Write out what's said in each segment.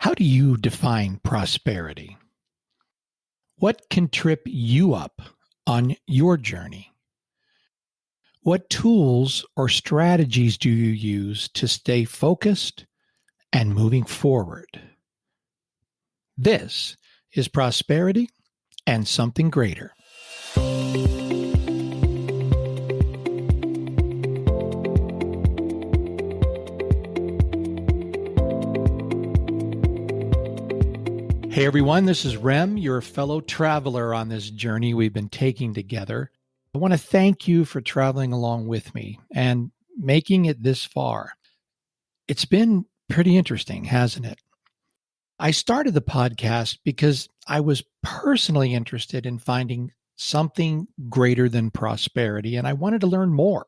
How do you define prosperity? What can trip you up on your journey? What tools or strategies do you use to stay focused and moving forward? This is Prosperity and Something Greater. Hey everyone, this is Rem, your fellow traveler on this journey we've been taking together. I want to thank you for traveling along with me and making it this far. It's been pretty interesting, hasn't it? I started the podcast because I was personally interested in finding something greater than prosperity, and I wanted to learn more.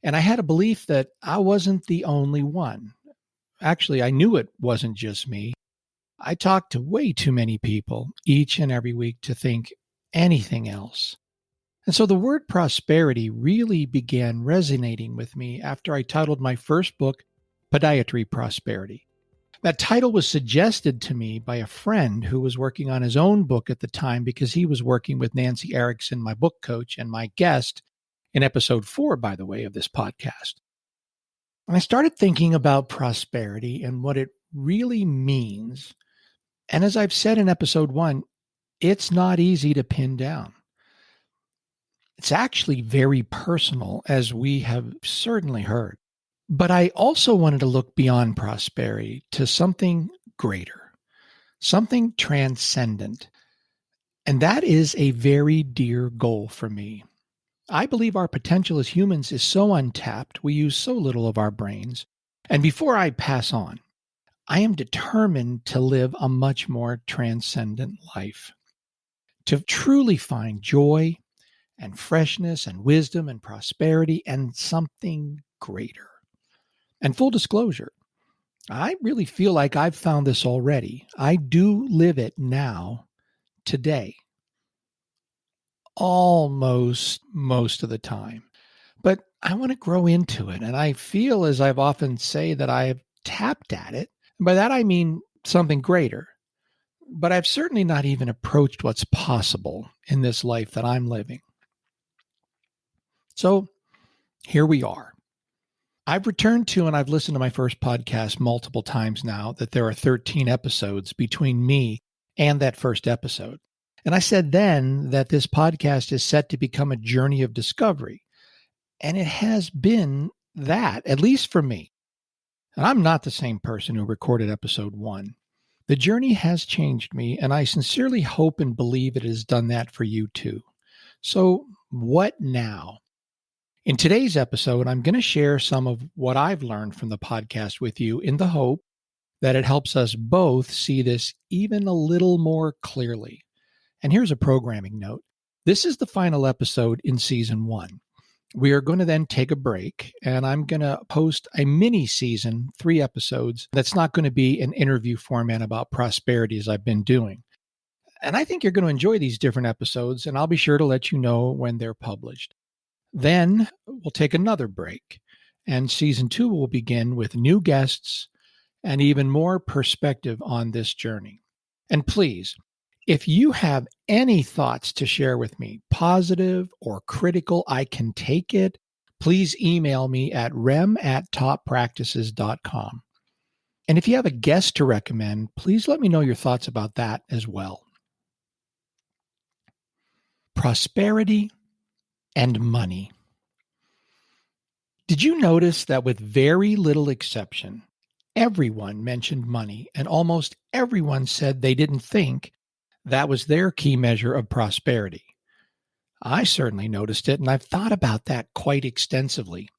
And I had a belief that I wasn't the only one. Actually, I knew it wasn't just me. I talk to way too many people each and every week to think anything else. And so the word prosperity really began resonating with me after I titled my first book, Podiatry Prosperity. That title was suggested to me by a friend who was working on his own book at the time because he was working with Nancy Erickson, my book coach, and my guest in episode 4, by the way, of this podcast. And I started thinking about prosperity and what it really means. And as I've said in episode 1, it's not easy to pin down. It's actually very personal, as we have certainly heard. But I also wanted to look beyond prosperity to something greater, something transcendent. And that is a very dear goal for me. I believe our potential as humans is so untapped, we use so little of our brains. And before I pass on, I am determined to live a much more transcendent life, to truly find joy and freshness and wisdom and prosperity and something greater. And full disclosure, I really feel like I've found this already. I do live it now, today, almost most of the time. But I want to grow into it. And I feel, as I've often say, that I have tapped at it. By that, I mean something greater. But I've certainly not even approached what's possible in this life that I'm living. So here we are. I've returned to and I've listened to my first podcast multiple times now, that there are 13 episodes between me and that first episode. And I said then that this podcast is set to become a journey of discovery. And it has been that, at least for me. And I'm not the same person who recorded episode 1. The journey has changed me, and I sincerely hope and believe it has done that for you too. So what now? In today's episode, I'm going to share some of what I've learned from the podcast with you in the hope that it helps us both see this even a little more clearly. And here's a programming note. This is the final episode in season 1. We are going to then take a break, and I'm going to post a mini season, 3 episodes, that's not going to be an interview format about prosperity as I've been doing. And I think you're going to enjoy these different episodes, and I'll be sure to let you know when they're published. Then we'll take another break, and season 2 will begin with new guests and even more perspective on this journey. And please, if you have any thoughts to share with me, positive or critical, I can take it. Please email me at rem@toppractices.com. And if you have a guest to recommend, please let me know your thoughts about that as well. Prosperity and money. Did you notice that with very little exception, everyone mentioned money, and almost everyone said they didn't think that was their key measure of prosperity? I certainly noticed it, and I've thought about that quite extensively.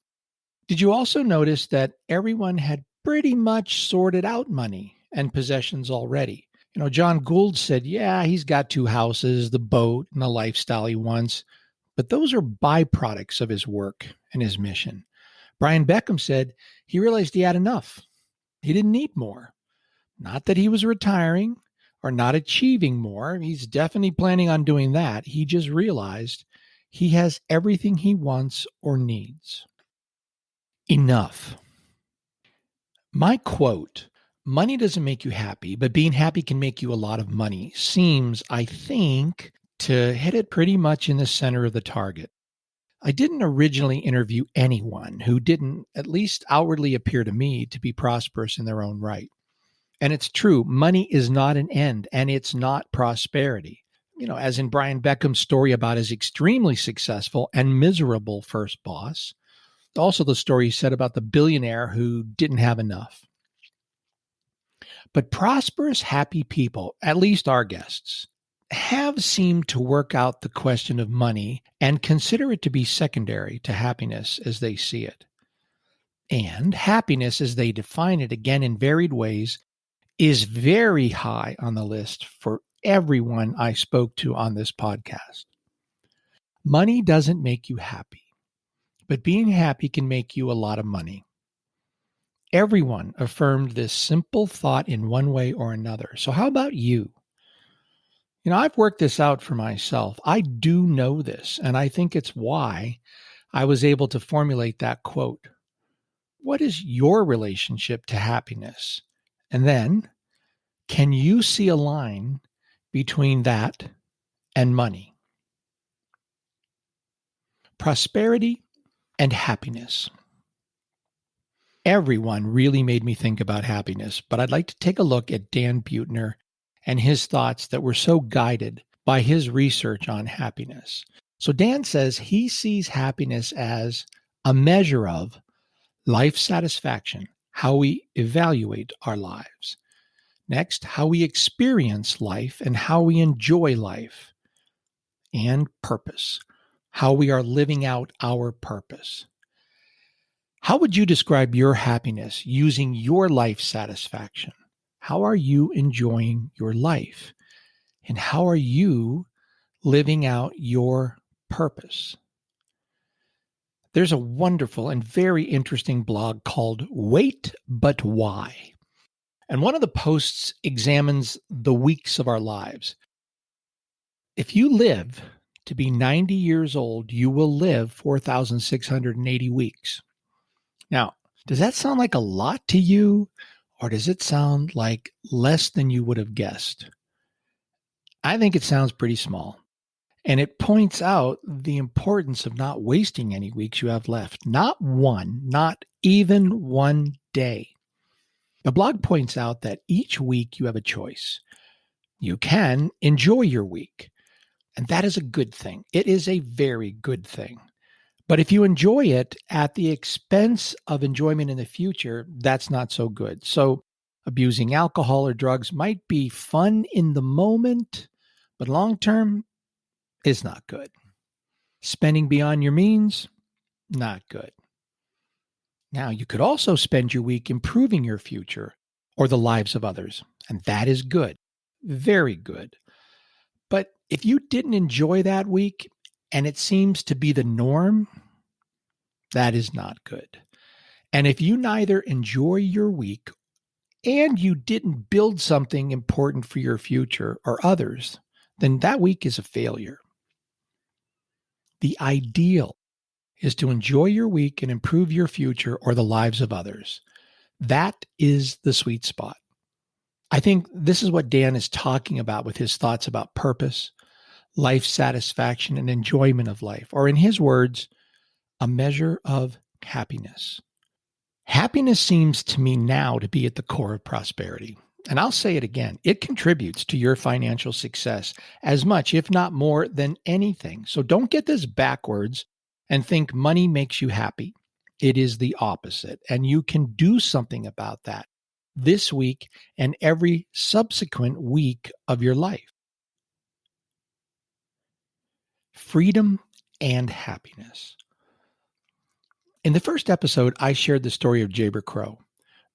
Did you also notice that everyone had pretty much sorted out money and possessions already? John Gould said, yeah, he's got 2 houses, the boat, and the lifestyle he wants, but those are byproducts of his work and his mission. Brian Beckham said he realized he had enough. He didn't need more. Not that he was retiring or not achieving more. He's definitely planning on doing that. He just realized he has everything he wants or needs. Enough. My quote Money doesn't make you happy, but being happy can make you a lot of money seems, I think, to hit it pretty much in the center of the target. I didn't originally interview anyone who didn't, at least outwardly appear to me, to be prosperous in their own right. And it's true, money is not an end and it's not prosperity. As in Brian Beckham's story about his extremely successful and miserable first boss, also the story he said about the billionaire who didn't have enough. But prosperous, happy people, at least our guests, have seemed to work out the question of money and consider it to be secondary to happiness as they see it. And happiness, as they define it again in varied ways, is very high on the list for everyone I spoke to on this podcast. Money doesn't make you happy, but being happy can make you a lot of money. Everyone affirmed this simple thought in one way or another. So how about you? I've worked this out for myself. I do know this, and I think it's why I was able to formulate that quote. What is your relationship to happiness? And then, can you see a line between that and money? Prosperity and happiness. Everyone really made me think about happiness, but I'd like to take a look at Dan Buettner and his thoughts that were so guided by his research on happiness. So Dan says he sees happiness as a measure of life satisfaction, how we evaluate our lives. Next, how we experience life and how we enjoy life. And purpose, how we are living out our purpose. How would you describe your happiness using your life satisfaction? How are you enjoying your life? And how are you living out your purpose? There's a wonderful and very interesting blog called Wait But Why. And one of the posts examines the weeks of our lives. If you live to be 90 years old, you will live 4,680 weeks. Now, does that sound like a lot to you, or does it sound like less than you would have guessed? I think it sounds pretty small. And it points out the importance of not wasting any weeks you have left. Not one, not even one day. The blog points out that each week you have a choice. You can enjoy your week, and that is a good thing. It is a very good thing. But if you enjoy it at the expense of enjoyment in the future, that's not so good. So abusing alcohol or drugs might be fun in the moment, but long-term is not good. Spending beyond your means, not good. Now, you could also spend your week improving your future or the lives of others, and that is good, very good. But if you didn't enjoy that week and it seems to be the norm, that is not good. And if you neither enjoy your week and you didn't build something important for your future or others, then that week is a failure. The ideal is to enjoy your week and improve your future or the lives of others. That is the sweet spot. I think this is what Dan is talking about with his thoughts about purpose, life satisfaction, and enjoyment of life, or in his words, a measure of happiness. Happiness seems to me now to be at the core of prosperity. And I'll say it again, it contributes to your financial success as much, if not more, than anything. So don't get this backwards and think money makes you happy. It is the opposite. And you can do something about that this week and every subsequent week of your life. Freedom and happiness. In the first episode, I shared the story of Jayber Crow,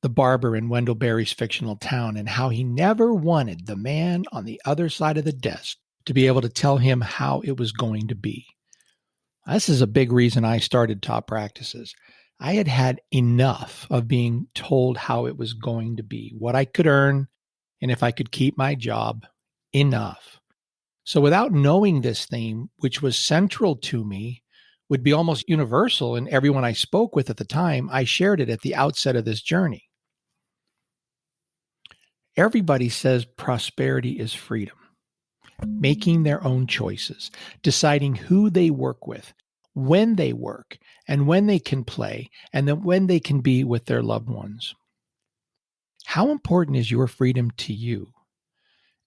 the barber in Wendell Berry's fictional town, and how he never wanted the man on the other side of the desk to be able to tell him how it was going to be. This is a big reason I started Top Practices. I had had enough of being told how it was going to be, what I could earn, and if I could keep my job. Enough. So without knowing this theme, which was central to me, would be almost universal in everyone I spoke with at the time, I shared it at the outset of this journey. Everybody says prosperity is freedom, making their own choices, deciding who they work with, when they work, and when they can play, and then when they can be with their loved ones. How important is your freedom to you?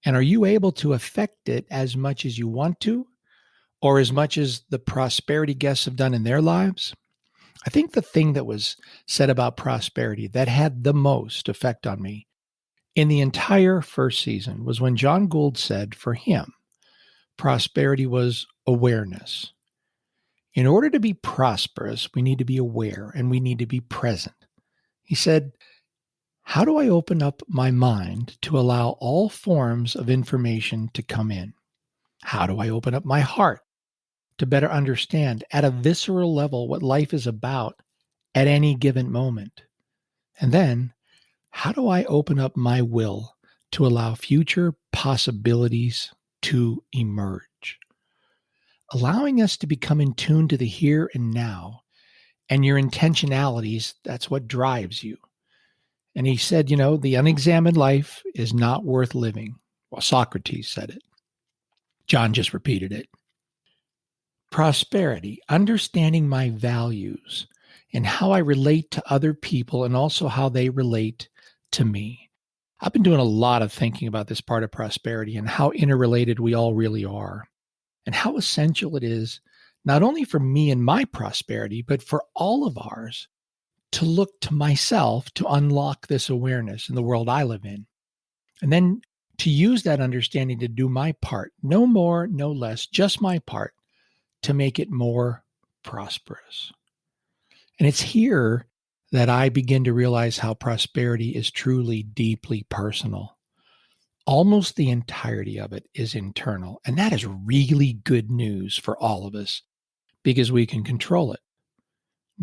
And are you able to affect it as much as you want to, or as much as the prosperity guests have done in their lives? I think the thing that was said about prosperity that had the most effect on me in the entire first season was when John Gould said for him, prosperity was awareness. In order to be prosperous, we need to be aware and we need to be present. He said, how do I open up my mind to allow all forms of information to come in? How do I open up my heart to better understand at a visceral level what life is about at any given moment? And then, how do I open up my will to allow future possibilities to emerge? Allowing us to become in tune to the here and now and your intentionalities, that's what drives you. And he said, the unexamined life is not worth living. Well, Socrates said it. John just repeated it. Prosperity, understanding my values and how I relate to other people and also how they relate to me. I've been doing a lot of thinking about this part of prosperity and how interrelated we all really are and how essential it is, not only for me and my prosperity, but for all of ours, to look to myself to unlock this awareness in the world I live in. And then to use that understanding to do my part, no more, no less, just my part, to make it more prosperous. And it's here that I begin to realize how prosperity is truly deeply personal. Almost the entirety of it is internal. And that is really good news for all of us because we can control it.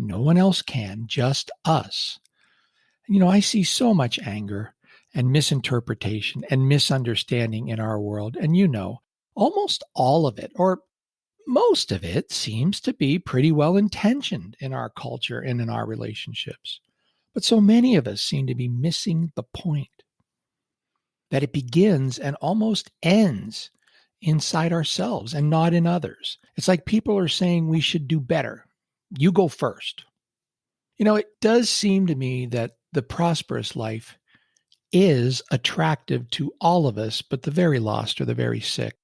No one else can, just us. I see so much anger and misinterpretation and misunderstanding in our world. And almost all of it, or most of it, seems to be pretty well intentioned in our culture and in our relationships. But so many of us seem to be missing the point that it begins and almost ends inside ourselves and not in others. It's like people are saying we should do better. You go first. It does seem to me that the prosperous life is attractive to all of us, but the very lost or the very sick.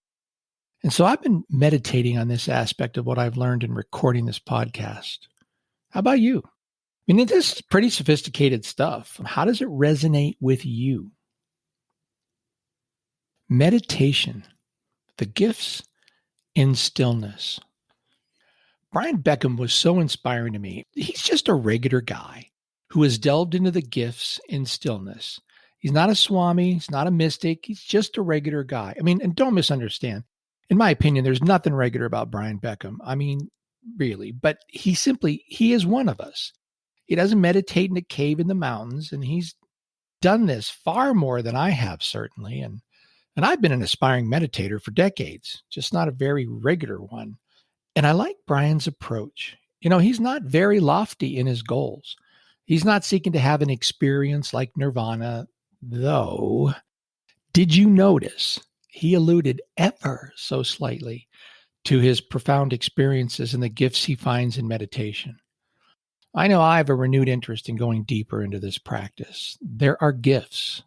And so I've been meditating on this aspect of what I've learned in recording this podcast. How about you? This is pretty sophisticated stuff. How does it resonate with you? Meditation, the gifts in stillness. Brian Beckham was so inspiring to me. He's just a regular guy who has delved into the gifts in stillness. He's not a swami. He's not a mystic. He's just a regular guy. And don't misunderstand. In my opinion, there's nothing regular about Brian Beckham. Really. But he is one of us. He doesn't meditate in a cave in the mountains. And he's done this far more than I have, certainly. And I've been an aspiring meditator for decades, just not a very regular one. And I like Brian's approach. He's not very lofty in his goals. He's not seeking to have an experience like nirvana, though. Did you notice he alluded ever so slightly to his profound experiences and the gifts he finds in meditation? I know I have a renewed interest in going deeper into this practice. There are gifts,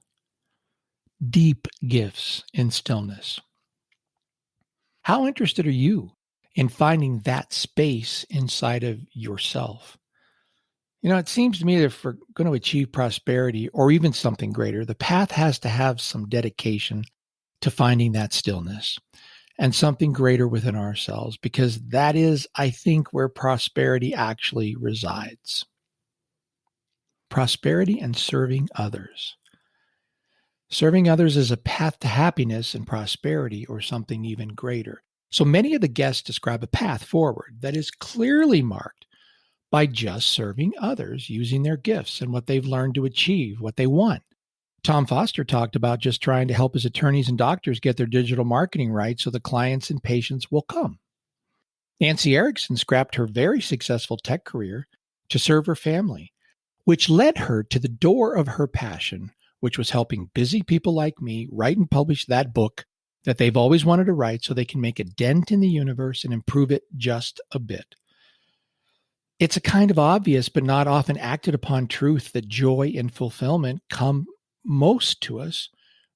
deep gifts in stillness. How interested are you in finding that space inside of yourself? It seems to me that if we're going to achieve prosperity or even something greater, the path has to have some dedication to finding that stillness and something greater within ourselves, because that is, I think, where prosperity actually resides. Prosperity and serving others. Serving others is a path to happiness and prosperity, or something even greater. So many of the guests describe a path forward that is clearly marked by just serving others, using their gifts and what they've learned to achieve, what they want. Tom Foster talked about just trying to help his attorneys and doctors get their digital marketing right so the clients and patients will come. Nancy Erickson scrapped her very successful tech career to serve her family, which led her to the door of her passion, which was helping busy people like me write and publish that book that they've always wanted to write so they can make a dent in the universe and improve it just a bit. It's a kind of obvious but not often acted upon truth that joy and fulfillment come most to us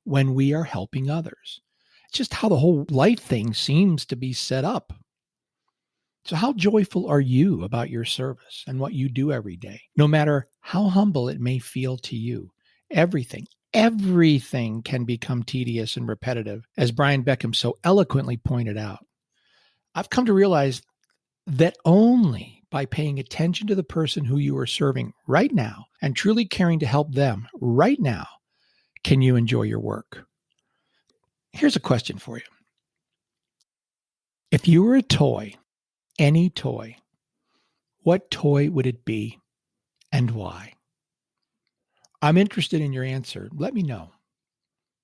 when we are helping others. It's just how the whole life thing seems to be set up. So how joyful are you about your service and what you do every day, no matter how humble it may feel to you? Everything can become tedious and repetitive, as Brian Beckham so eloquently pointed out. I've come to realize that only by paying attention to the person who you are serving right now and truly caring to help them right now can you enjoy your work. Here's a question for you. If you were a toy, any toy, what toy would it be and why? I'm interested in your answer. Let me know.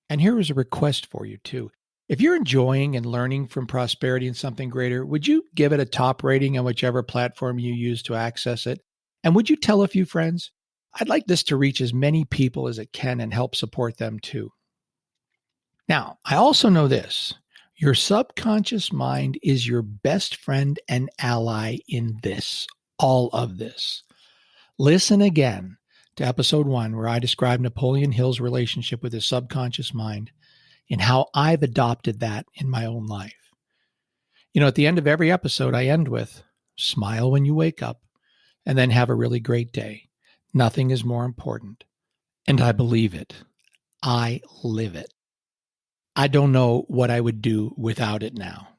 And here is a request for you too. If you're enjoying and learning from Prosperity and Something Greater, would you give it a top rating on whichever platform you use to access it? And would you tell a few friends? I'd like this to reach as many people as it can and help support them too. Now, I also know this. Your subconscious mind is your best friend and ally in this, all of this. Listen again to episode 1, where I describe Napoleon Hill's relationship with his subconscious mind and how I've adopted that in my own life. You know, at the end of every episode, I end with, smile when you wake up, and then have a really great day. Nothing is more important. And I believe it. I live it. I don't know what I would do without it now.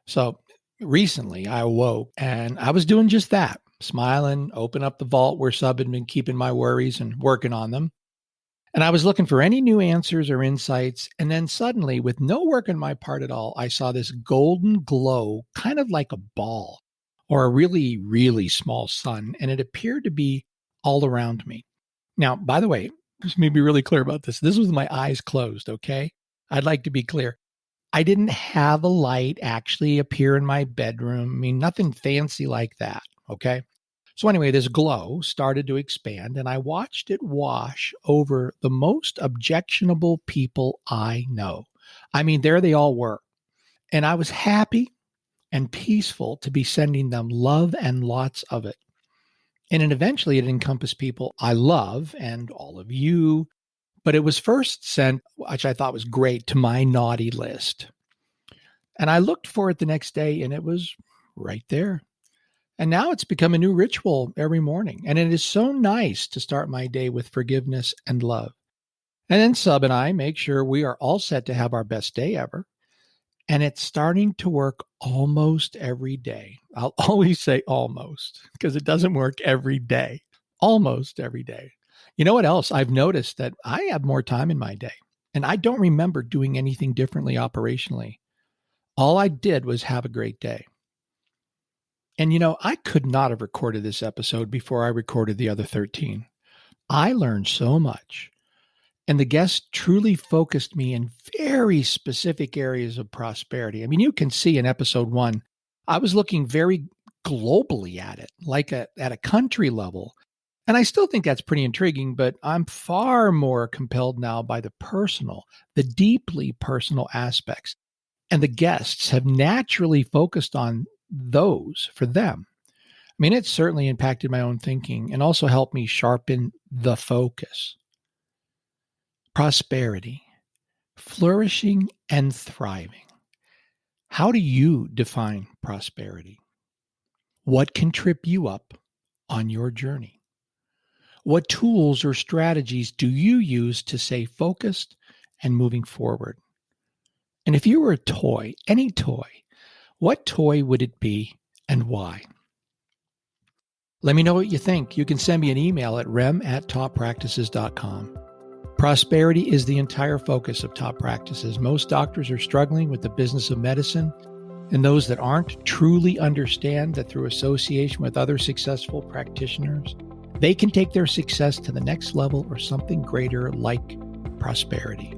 So recently I awoke and I was doing just that, smiling, open up the vault where Sub had been keeping my worries and working on them. And I was looking for any new answers or insights. And then suddenly, with no work on my part at all, I saw this golden glow, kind of like a ball or a really, really small sun. And it appeared to be all around me. Now, by the way, just me be really clear about this. This was my eyes closed, okay? I'd like to be clear. I didn't have a light actually appear in my bedroom. I mean, nothing fancy like that, okay? So anyway, this glow started to expand, and I watched it wash over the most objectionable people I know. I mean, there they all were. And I was happy and peaceful to be sending them love and lots of it. And then eventually it encompassed people I love and all of you. But it was first sent, which I thought was great, to my naughty list. And I looked for it the next day, and it was right there. And now it's become a new ritual every morning. And it is so nice to start my day with forgiveness and love. And then Sub and I make sure we are all set to have our best day ever. And it's starting to work almost every day. I'll always say almost, because it doesn't work every day. Almost every day. You know what else? I've noticed that I have more time in my day, and I don't remember doing anything differently operationally. All I did was have a great day. And you know, I could not have recorded this episode before I recorded the other 13. I learned so much, and the guests truly focused me in very specific areas of prosperity. I mean, you can see in episode 1, I was looking very globally at it, like at a country level. And I still think that's pretty intriguing, but I'm far more compelled now by the personal, the deeply personal aspects. And the guests have naturally focused on those for them. I mean, it certainly impacted my own thinking and also helped me sharpen the focus. Prosperity, flourishing, and thriving. How do you define prosperity? What can trip you up on your journey? What tools or strategies do you use to stay focused and moving forward? And if you were a toy, any toy, what toy would it be and why? Let me know what you think. You can send me an email at rem@toppractices.com. Prosperity is the entire focus of Top Practices. Most doctors are struggling with the business of medicine, and those that aren't truly understand that through association with other successful practitioners, they can take their success to the next level or something greater like prosperity.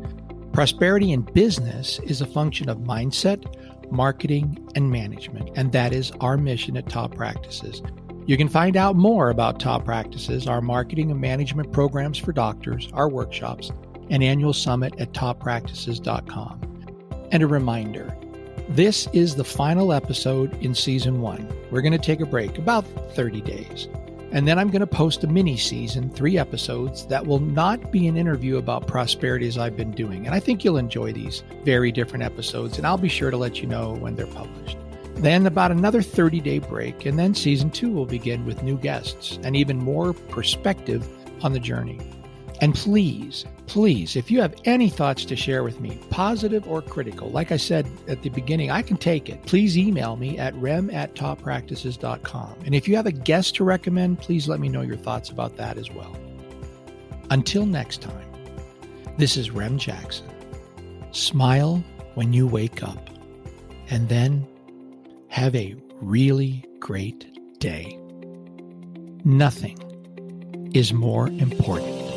Prosperity in business is a function of mindset, marketing, and management, and that is our mission at Top Practices. You can find out more about Top Practices, our marketing and management programs for doctors, our workshops, and annual summit at toppractices.com. And a reminder, this is the final episode in season 1. We're going to take a break, about 30 days. And then I'm going to post a mini season, 3 episodes that will not be an interview about prosperity as I've been doing. And I think you'll enjoy these very different episodes, and I'll be sure to let you know when they're published. Then about another 30-day break, and then season 2 will begin with new guests and even more perspective on the journey. And please, if you have any thoughts to share with me, positive or critical, like I said at the beginning, I can take it. Please email me at rem@toppractices.com. And if you have a guest to recommend, please let me know your thoughts about that as well. Until next time, this is Rem Jackson. Smile when you wake up, and then have a really great day. Nothing is more important.